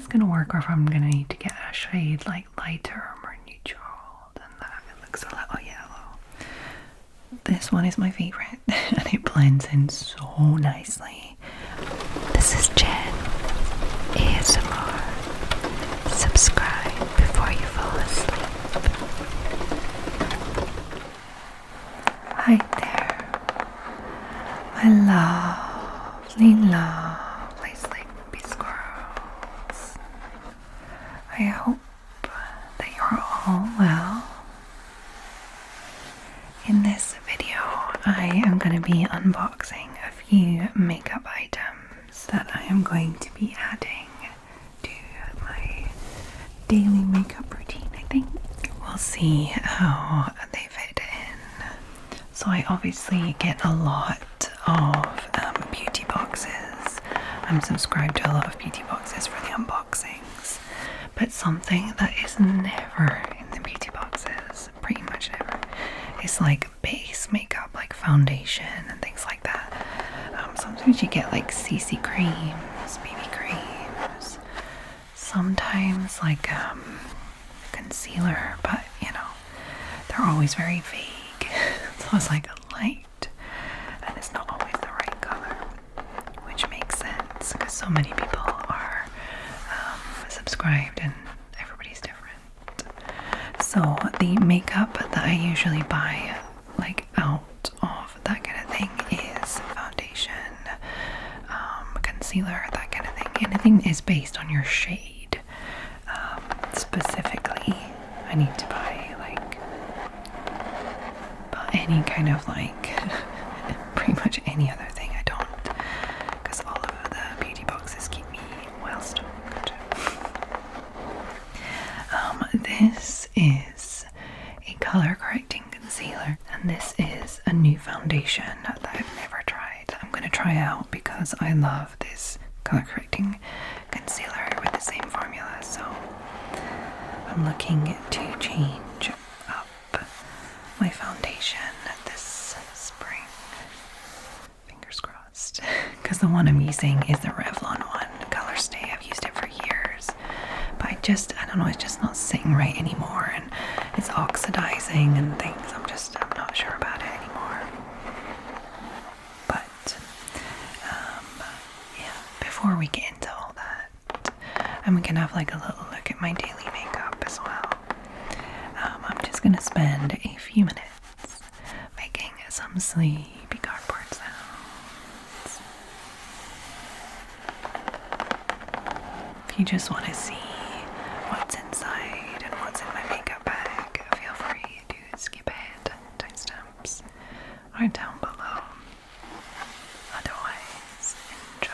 it's gonna work or if I'm gonna need to get a shade like lighter or more neutral than that. It looks a little yellow. This one is my favorite and it blends in so nicely. This is Jen ASMR. Subscribe before you fall asleep. Hi there, my lovely sleepy squirrels. I hope that you're all well. In this video, I am going to be unboxing a few makeup items that I am going to be adding to my daily makeup routine, I think. We'll see how they fit in. So I obviously get a lot of beauty boxes. I'm subscribed to a lot of beauty boxes for the unboxings. But something that is never in the beauty boxes, pretty much never, is like base makeup, like foundation and things like that. Sometimes you get like CC creams, BB creams, sometimes like concealer, but you know, they're always very vague. So it's like a light, and it's not always the right color, which makes sense because so many people are subscribed and everybody's different. So the makeup that I usually buy like out of that kind of thing is foundation, concealer, that kind of thing. Anything is based on your shade. Specifically, I need to buy like any kind of like pretty much any other thing I don't, because all of the beauty boxes keep me well stocked. This is a color correcting concealer, and this is a new foundation that I've never tried. I'm going to try out because I love this color correcting concealer with the same formula, so I'm looking to change up my foundation this spring. Fingers crossed. Because the one I'm using is the Revlon one, Color Stay. I've used it for years. But I don't know, it's just not sitting right anymore, and it's oxidizing and things. I'm not sure about it anymore. But yeah, before we get into all that, and we can have like a little look at my daily makeup as well. I'm just gonna spend a few minutes making some sleepy cardboard sounds. If you just want to see what's inside and what's in my makeup bag, feel free to skip ahead. Timestamps are down below. Otherwise, enjoy.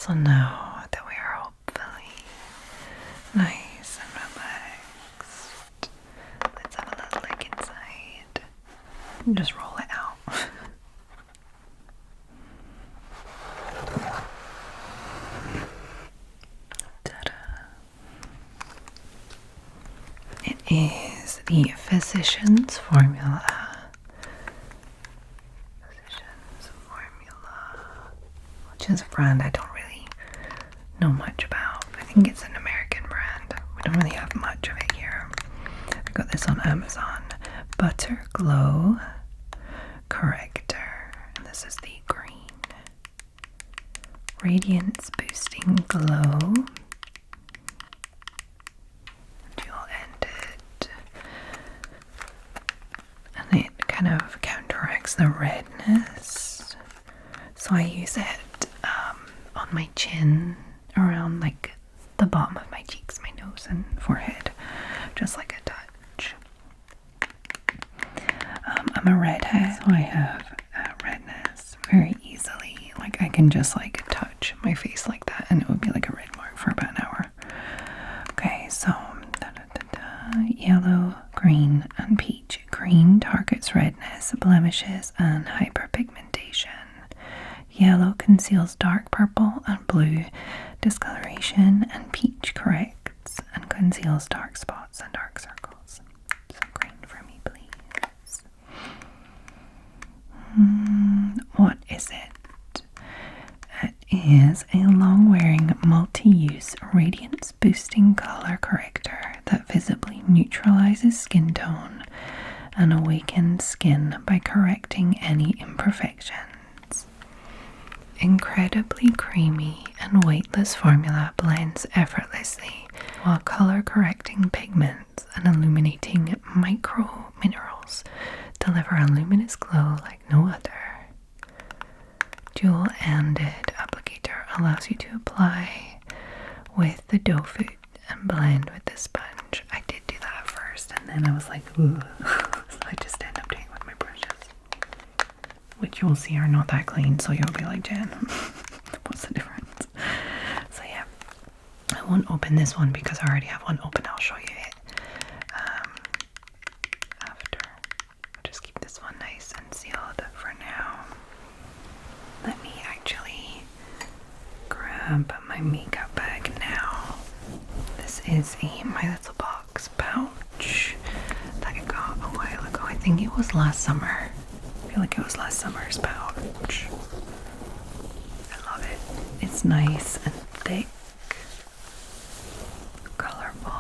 So now that we are hopefully nice and relaxed, let's have a little look inside and just roll it out. It is the Physicians Formula. Which is a brand I don't really know much about. I think it's an American brand. We don't really have much of it here. I got this on Amazon. Butter Glow Corrector. And this is the green. Radiance Boosting Glow. Dual-ended. And it kind of counteracts the redness. So I use it on my chin, around like the bottom of my cheeks, my nose and forehead, just like a touch. I'm a redhead, so I have redness very easily. Like I can just like touch my face like that and it would be like a red mark for about an hour. Okay, so yellow, green and peach. Green targets redness, blemishes and hyperpigmentation. Yellow conceals dark purple and blue discoloration, and peach corrects and conceals dark spots and dark circles. So green for me, please. What is it? It is a long-wearing, multi-use, radiance-boosting color corrector that visibly neutralizes skin tone and awakens skin by correcting any imperfections. Incredibly creamy and weightless formula blends effortlessly while color correcting pigments and illuminating micro minerals deliver a luminous glow like no other. Dual-ended applicator allows you to apply with the dough foot and blend with the sponge. I did do that first and then I was like, ooh. So I just end up doing it with my brushes, which you will see are not that clean, so you'll be like, Jen, what's the difference? So yeah, I won't open this one because I already have one open. I'll show you it after. I'll just keep this one nice and sealed for now. Let me actually grab my makeup bag now. This is a My Little Box pouch that I got a while ago. I think it was last summer. I feel like it was last summer's pouch. I love it. It's nice and thick, colorful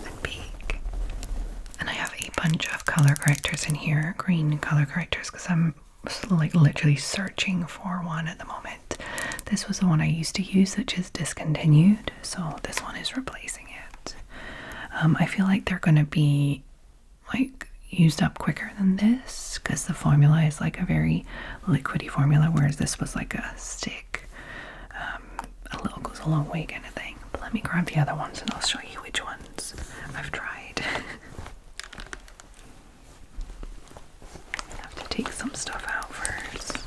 and big. And I have a bunch of color correctors in here, green color correctors, because I'm like literally searching for one at the moment. This was the one I used to use, which is discontinued, so this one is replacing it. I feel like they're gonna be like used up quicker than this because the formula is like a very liquidy formula, whereas this was like a stick, a little goes a long way kind of thing. But let me grab the other ones and I'll show you which ones I've tried. I have to take some stuff out first.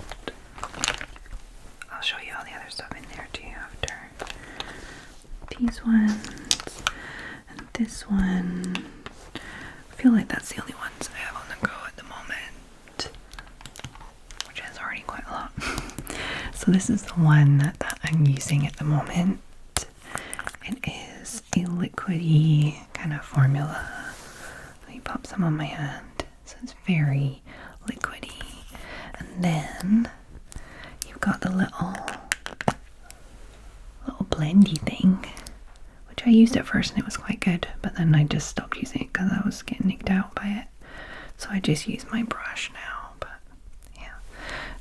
I'll show you all the other stuff in there too after. These ones and this one. I feel like that's the only ones I have on the go at the moment, which is already quite a lot. So this is the one that I'm using at the moment. It is a liquidy kind of formula. Let me pop some on my hand. So it's very liquidy. And then you've got the little blendy thing, which I used at first and it was quite good, but then I just stopped using it because I was getting nicked out by it. So I just use my brush now, but yeah.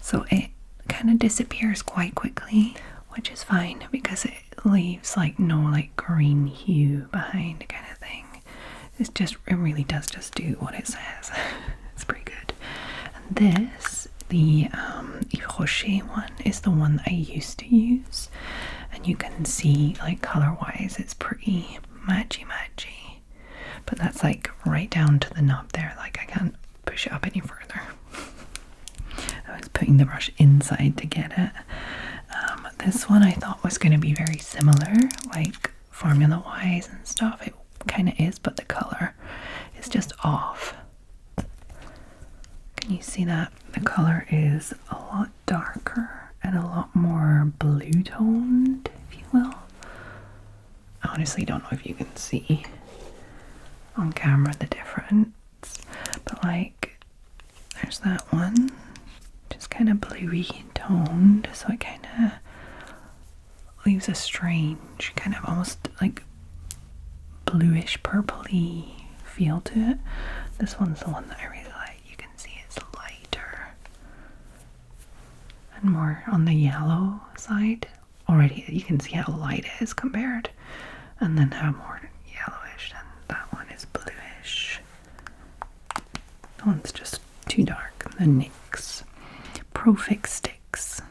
So it kind of disappears quite quickly, which is fine because it leaves like no like green hue behind kind of thing. It really does just do what it says. It's pretty good. And this, the Yves Rocher one, is the one I used to use. And you can see like color wise it's pretty matchy. But that's like right down to the knob there. Like I can't push it up any further. I was putting the brush inside to get it. This one I thought was going to be very similar, like formula wise and stuff. It kind of is, but the color is just off. Can you see that? The color is a lot darker and a lot more blue toned, if you will. I honestly don't know if you can see on camera the difference, but like there's that one, just kind of bluey toned, so it kind of leaves a strange kind of almost like bluish purpley feel to it. This one's the one that I really like. You can see it's lighter and more on the yellow side. Already you can see how light it is compared, and then how more yellowish, and that one is bluish. That one's just too dark. The NYX Pro Fix Sticks.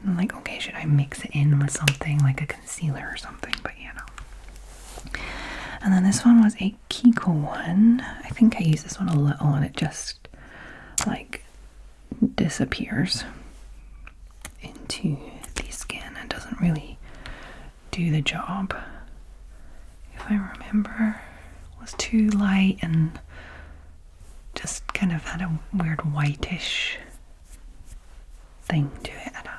I'm like, okay, should I mix it in with something like a concealer or something? But you know. And then this one was a Kiko one. I think I used this one a little and it just like disappears into the skin and doesn't really do the job. If I remember, it was too light and just kind of had a weird whitish thing to it. I don't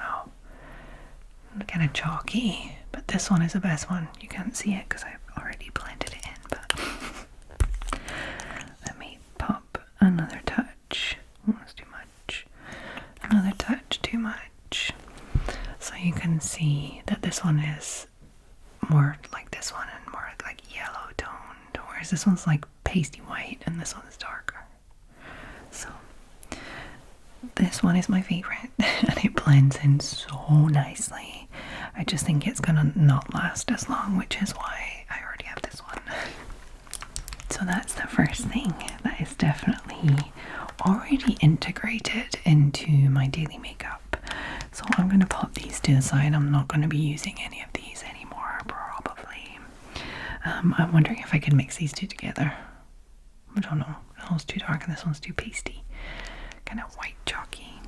know. Kind of chalky, but this one is the best one. You can't see it because I've already blended it in, but let me pop another touch. That's too much. Another touch, too much. So you can see that this one is more like this one and more like yellow toned, whereas this one's like pasty white and this one is darker. So this one is my favorite and it blends in so nicely. I just think it's gonna not last as long, which is why I already have this one. So that's the first thing that is definitely already integrated into my daily makeup. So I'm gonna pop these to the side. I'm not gonna be using any of these anymore, probably. I'm wondering if I could mix these two together. I don't know. That one's too dark and this one's too pasty. Kind of white chalky.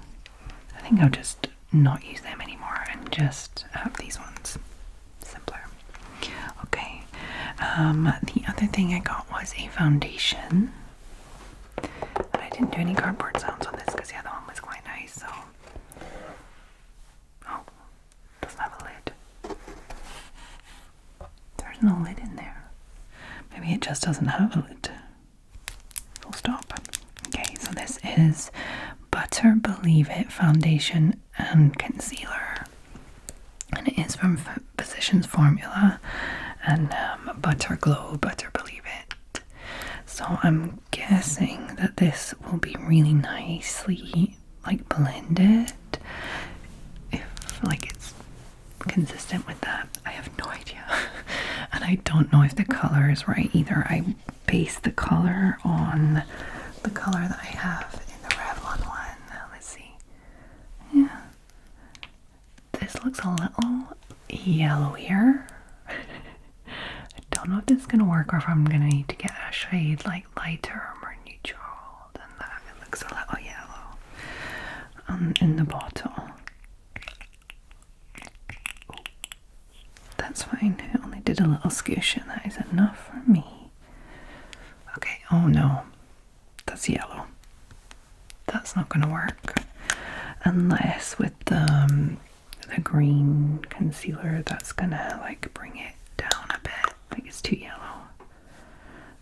I think I'll just not use them anymore and just have these ones. Simpler. Okay. The other thing I got was a foundation. And I didn't do any cardboard sounds on this because the other one was quite nice, so. Oh, doesn't have a lid. There's no lid in there. Maybe it just doesn't have a lid. Full stop. Okay, so this is Butter Believe It foundation and concealer, and it is from Physicians Formula and Butter Glow, Butter Believe It. So I'm guessing that this will be really nicely like blended, if like it's consistent with that. I have no idea. And I don't know if the color is right either. I based the color on the color that I have in the Revlon one. Let's see. Yeah. This looks a little yellowier. I don't know if this is going to work or if I'm going to need to get a shade like lighter or more neutral than that. It looks a little yellow in the bottle. That's fine. I only did a little scoosh and that is enough for me. Okay, oh no. That's yellow. That's not going to work. Unless with the green concealer, that's going to like bring it down a bit. Like it's too yellow.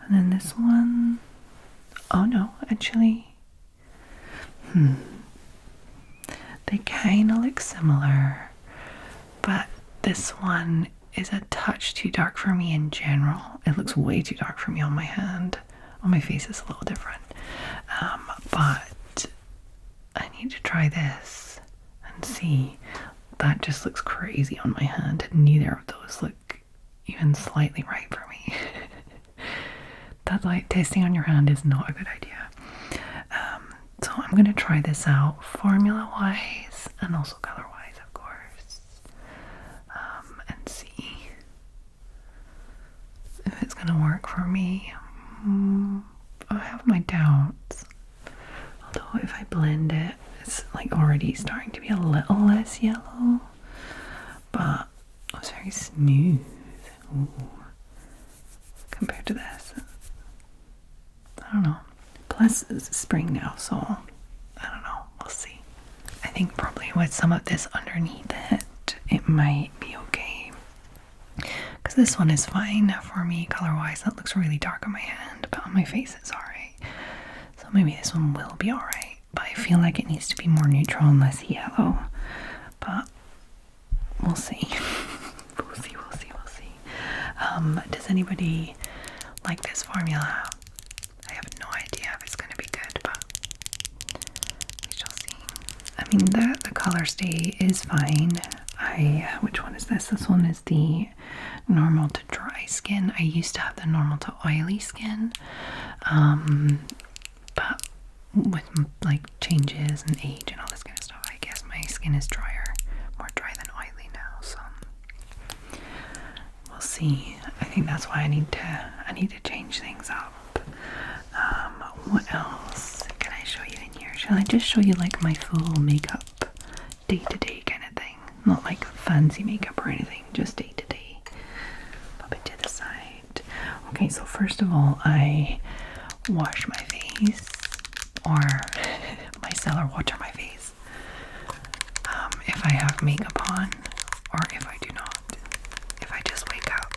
And then this one, oh no, actually, they kind of look similar, but this one is a touch too dark for me in general. It looks way too dark for me on my hand. On my face it's a little different. But I need to try this and see. That just looks crazy on my hand. Neither of those look even slightly right for me. That light testing on your hand is not a good idea. So I'm going to try this out formula wise and also color wise, of course, and see if it's going to work for me. I have my doubts. Although if I blend it, it's like already starting to be a little less yellow. very smooth. Ooh. Compared to this. I don't know. Plus, it's spring now, so I don't know. We'll see. I think probably with some of this underneath it, it might be okay. Because this one is fine for me color-wise. That looks really dark on my hand, but on my face it's alright. So maybe this one will be alright. But I feel like it needs to be more neutral and less yellow. But we'll see. We'll see. Does anybody like this formula? I have no idea if it's going to be good, but we shall see. I mean, the color stay is fine. Which one is this? This one is the normal to dry skin. I used to have the normal to oily skin, but with like changes and age and all this kind of stuff, I guess my skin is more dry than oily now. So we'll see. I think that's why I need to change things up. What else can I show you in here? Shall I just show you like my full makeup day-to-day kind of thing? Not like fancy makeup or anything, just day-to-day. Pop it to the side. Okay, so first of all, I wash my face, or micellar water my face, if I have makeup on, or if I do not. If I just wake up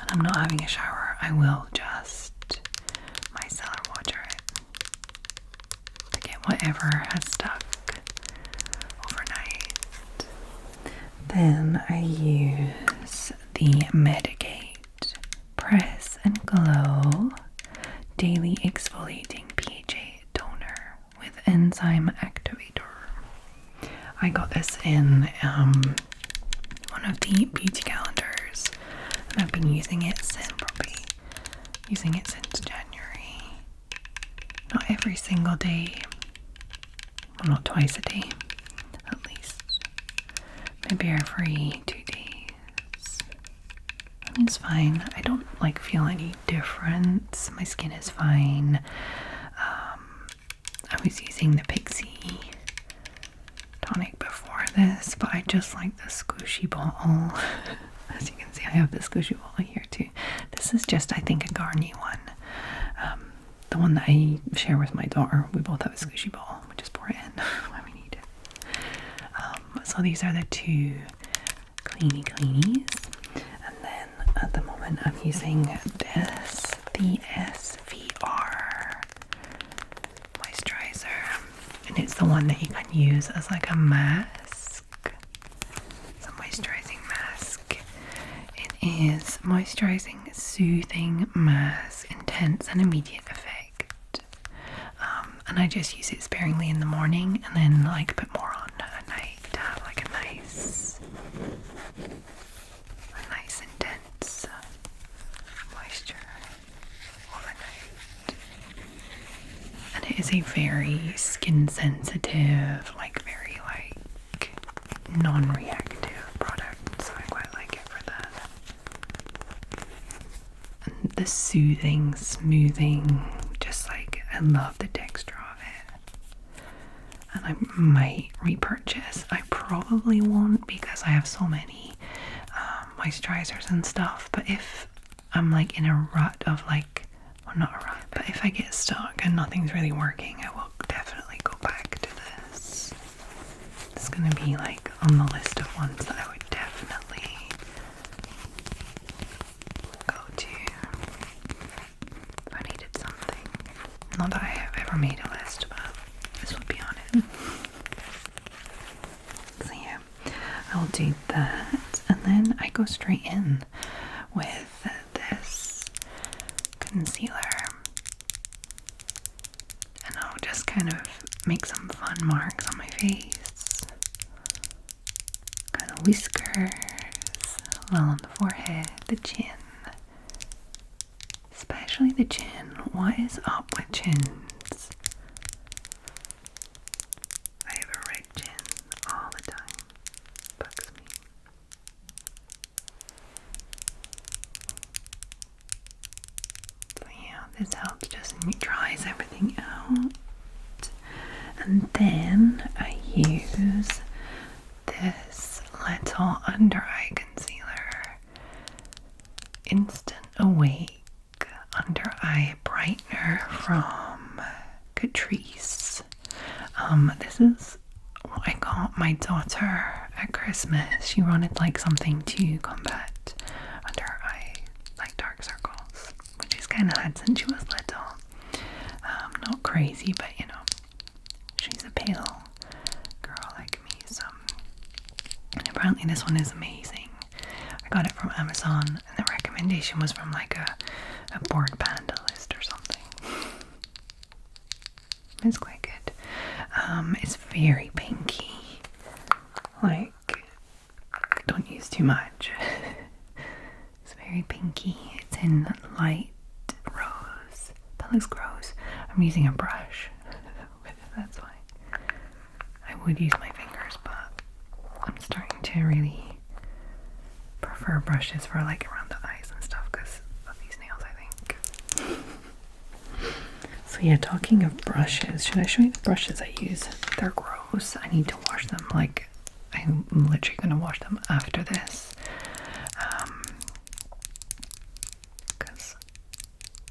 and I'm not having a shower, I will just micellar water it to get whatever has stuck overnight. Then I use the Medigate Press and Glow Daily Exfoliating PHA Toner with Enzyme Activator. I got this in one of the beauty calendars, and I've been using it since January. Not every single day, well, not twice a day, at least. Maybe every 2 days. It's fine. I don't like feel any difference. My skin is fine. I was using the Pixie tonic before this, but I just like the squishy bottle. As you can see, I have the squishy bottle here too. This is just, I think, a Garnier one. The one that I share with my daughter. We both have a squishy bottle. We just pour it in when we need it. So these are the two cleanies. And then at the moment I'm using this, the SVR moisturizer. And it's the one that you can use as like a mask. It's a moisturizing mask. It is moisturizing, soothing mask, intense and immediate effect. And I just use it sparingly in the morning and then like a bit more on at night to have like a nice intense moisture overnight. And it is a very skin sensitive, like very like non-reactive product, so I quite like it for that. And the soothing, smoothing, just like I love the texture of it. And I might repurchase. I probably won't because I have so many moisturizers and stuff, but if I'm like in a rut of like, well, not a rut, but if I get stuck and nothing's really working, I will definitely go back to this. It's gonna be like on the list of ones that I would definitely go to if I needed something. Not that I have ever made a list, but this would be on it. So yeah, I'll do that. And then I go straight in with this concealer. And I'll just kind of make some fun marks on my face. Kind of whiskers, well on the forehead, the chin. Especially the chin. What is up with chins? I have a red chin all the time. Bugs me. So yeah, this helps just neutralize everything out. And then I use this little under eye concealer. Instant Awake Under Eye Brightener from Catrice. This is what I got my daughter at Christmas. She wanted like something to combat under eye, like dark circles, which she's kind of had since she was little. Not crazy, but you know, she's a pale girl like me, so. And apparently this one is amazing. I got it from Amazon, and the recommendation was from like a Bored Panda list or something. It's quite good. It's very pinky. Like, don't use too much. It's very pinky. It's in light rose. That looks gross. I'm using a brush. That's fine. I would use my fingers, but I'm starting to really prefer brushes for like around the eyes and stuff because of these nails, I think. So yeah, talking of brushes, should I show you the brushes I use? They're gross. I need to wash them. Like, I'm literally going to wash them after this. Because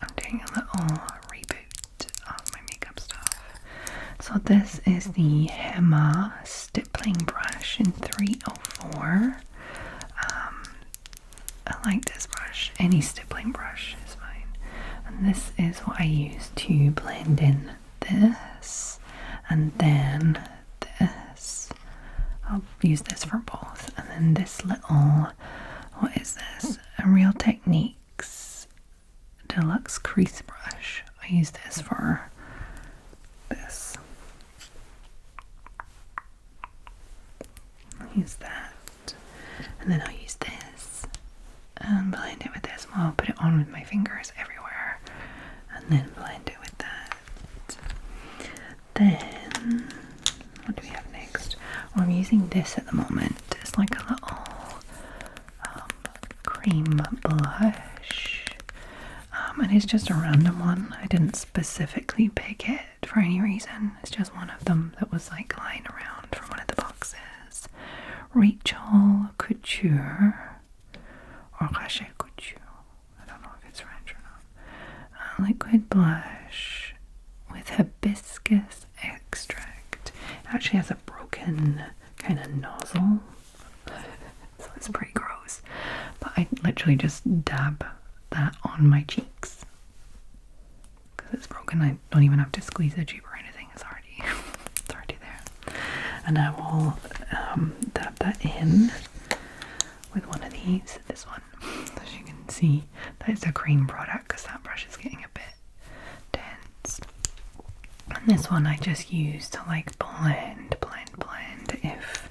I'm doing a little reboot of my makeup stuff. So this is the Hema stippling brush in 304. I like this brush. Any stippling brush is fine. And this is what I use to blend in this, and then this. I'll use this for both. And then this little, what is this? A Real Techniques Deluxe Crease Brush. I use this for this. I'll use that. And then I'll use this and blend it with this. Well, I'll put it on with my fingers everywhere and then blend it with that. Then, what do we have next? Well, I'm using this at the moment. It's like a little cream blush. And it's just a random one. I didn't specifically pick it for any reason. It's just one of them that was like lying around from one of the boxes. Rachel Couture. Or Rachel Couture. I don't know if it's French or not. Liquid blush with hibiscus extract. It actually has a broken kind of nozzle. So it's pretty gross. But I literally just dab that on my cheeks. Because it's broken. I don't even have to squeeze the tube or anything. It's already there. And I will dab that in with one of these, this one, as you can see. That is a cream product because that brush is getting a bit dense. And this one I just use to like blend if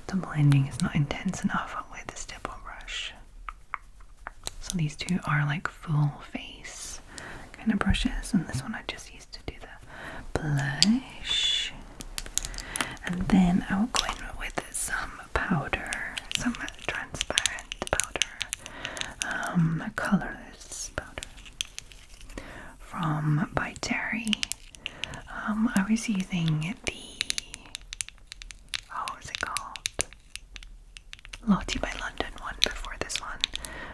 the blending is not intense enough with the stipple brush. So these two are like full face kind of brushes, and this one I just used to do the blush. And then I will go in with some powder, some transparent powder, colorless powder from By Terry. I was using the, what was it called? Lottie by London one before this one,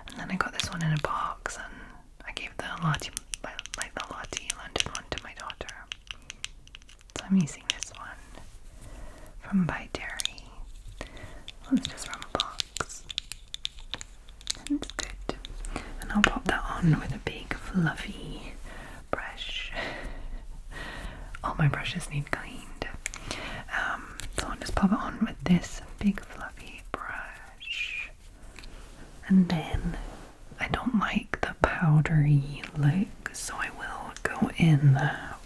and then I got this one in a box, and I gave the Lottie London one to my daughter. So I'm using this one from By Terry. Well, it's just from a box. And it's good. And I'll pop that on with a big fluffy brush. All my brushes need cleaned. So I'll just pop it on with this big fluffy brush. And then I don't like the powdery look, so I will go in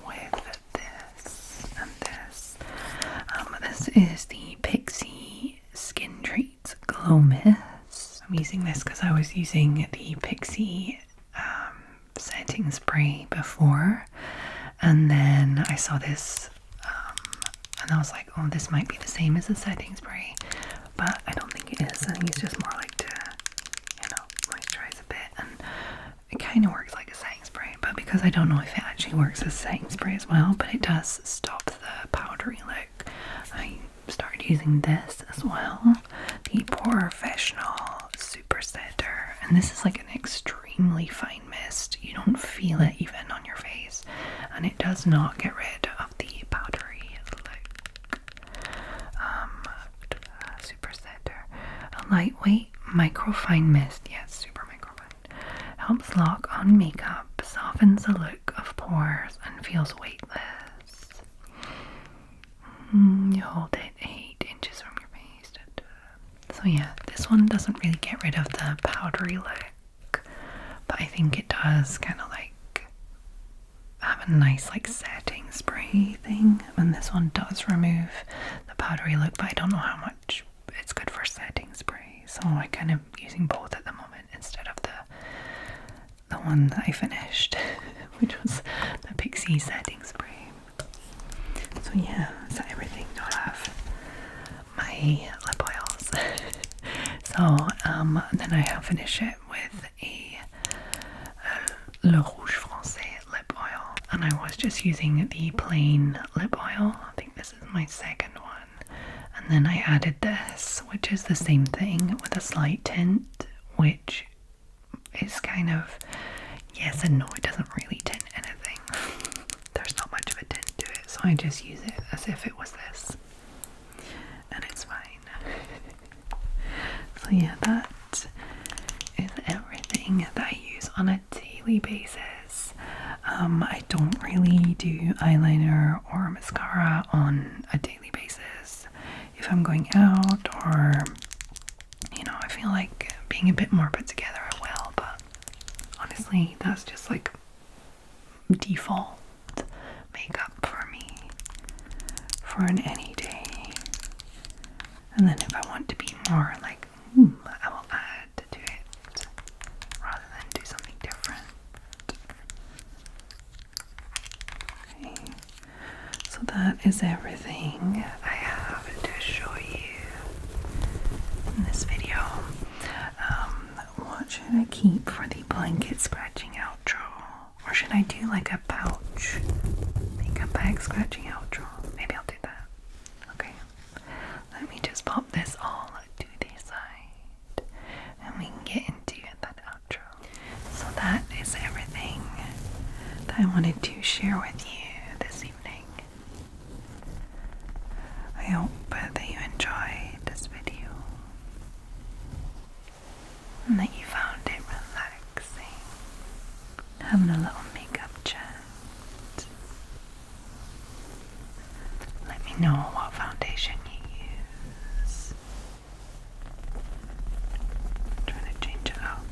with this and this. This is the Pixie Skin Treats Glow Mist. I'm using this because I was using the Pixie setting spray before, and then I saw this and I was like, oh, this might be the same as the setting spray, but I don't think it is. I think it's just more like to, moisturize a bit, and it kind of works like a setting spray, but because I don't know if it actually works as a setting spray as well, but it does stop the powdery look, I started using this as well. Professional Super Setter, and this is like an extremely fine mist. You don't feel it even on your face, and it does not get rid of the powdery look. Super Setter, a lightweight microfine mist, yes, super microfine, helps lock on makeup, softens the look of pores, and feels weightless. You hold it 8 inches from your face. So yeah, this one doesn't really get rid of the powdery look, but I think it does kind of like have a nice like setting spray thing, and this one does remove the powdery look, but I don't know how much it's good for setting spray, so I'm kind of using both at the moment instead of the one that I finished, which was the Pixie setting spray. So yeah, is that everything? I'll have my lip oils. So then I have finished it with a Le Rouge Francais lip oil, and I was just using the plain lip oil. I think this is my second one, and then I added this, which is the same thing with a slight tint, which is kind of yes and no. It doesn't really tint anything. There's not much of a tint to it, so I just use it as if it was this, and it's fine. So yeah, that is everything that I use on a daily basis. I don't really do eyeliner or mascara on a daily basis. If I'm going out, or you know, I feel like being a bit more put together, I will, but honestly that's just like default makeup for me for an any day. And then if I want to be more like I will add to it rather than do something different. Okay, so that is everything I have to show you in this video. What should I keep for the blanket scratching outro? Or should I do like a pouch makeup bag scratching outro? Maybe I'll do that. Okay, let me just pop this all to the side and we can get into that outro. So that is everything that I wanted to share with you this evening. I hope that you enjoyed this video and that you found it relaxing, having a little makeup chat. Let me know what foundation you use. I'm trying to change it up.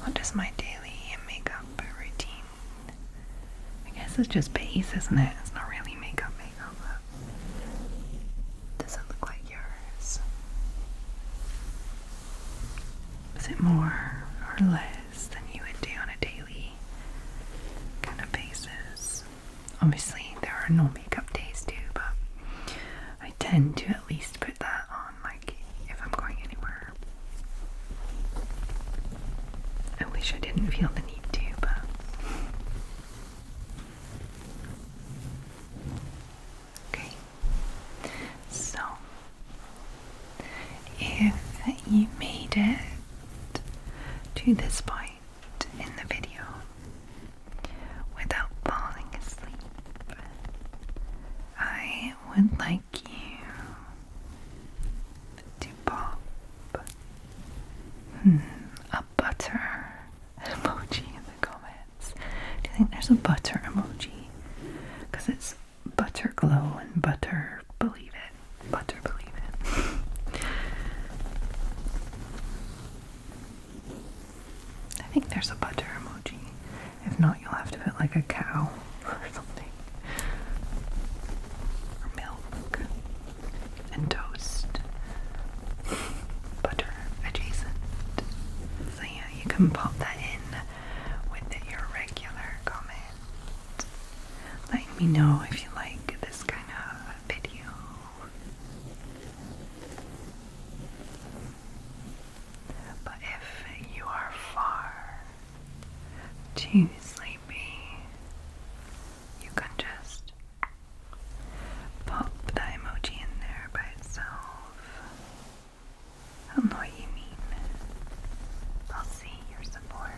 What is my daily makeup routine? I guess it's just base, isn't it? It's not really makeup. Does it look like yours? Is it more or less than you would do on a daily kind of basis? Obviously, there are no makeup days too, but I tend to at least put that on, like, if I'm going anywhere. I wish I didn't feel the need to, but okay. So, if you made it to this point in the video without falling asleep, I would like you to pop a butter emoji in the comments. Do you think there's a butter emoji? Because it's butter glow and butter believe it. Butter believe it. I think there's a butter emoji. If not, you'll have to put like a cow or something. Or milk. And toast. Butter adjacent. So yeah, you can pop that in with your regular comment. Letting me know if you like this kind of video. too sleepy, you can just pop that emoji in there by itself. I don't know what you mean. I'll see your support.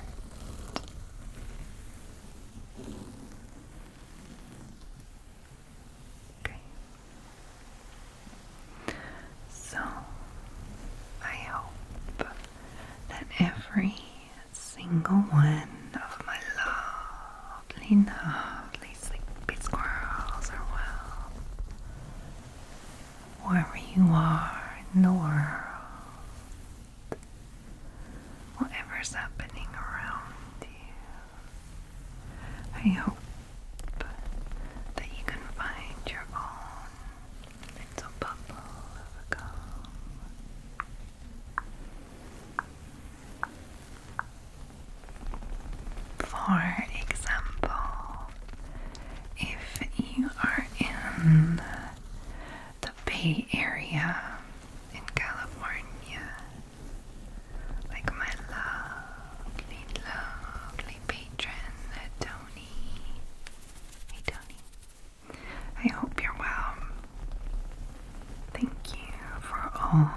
Okay. So, I hope that every single one of my lovely sleepy squirrels are well. Wherever you are in the world, whatever's happening around you, I hope that you can find your own little bubble of calm. For example, if you are in the Bay Area in California, like my lovely patron, Toni. Hey Toni, I hope you're well. Thank you for all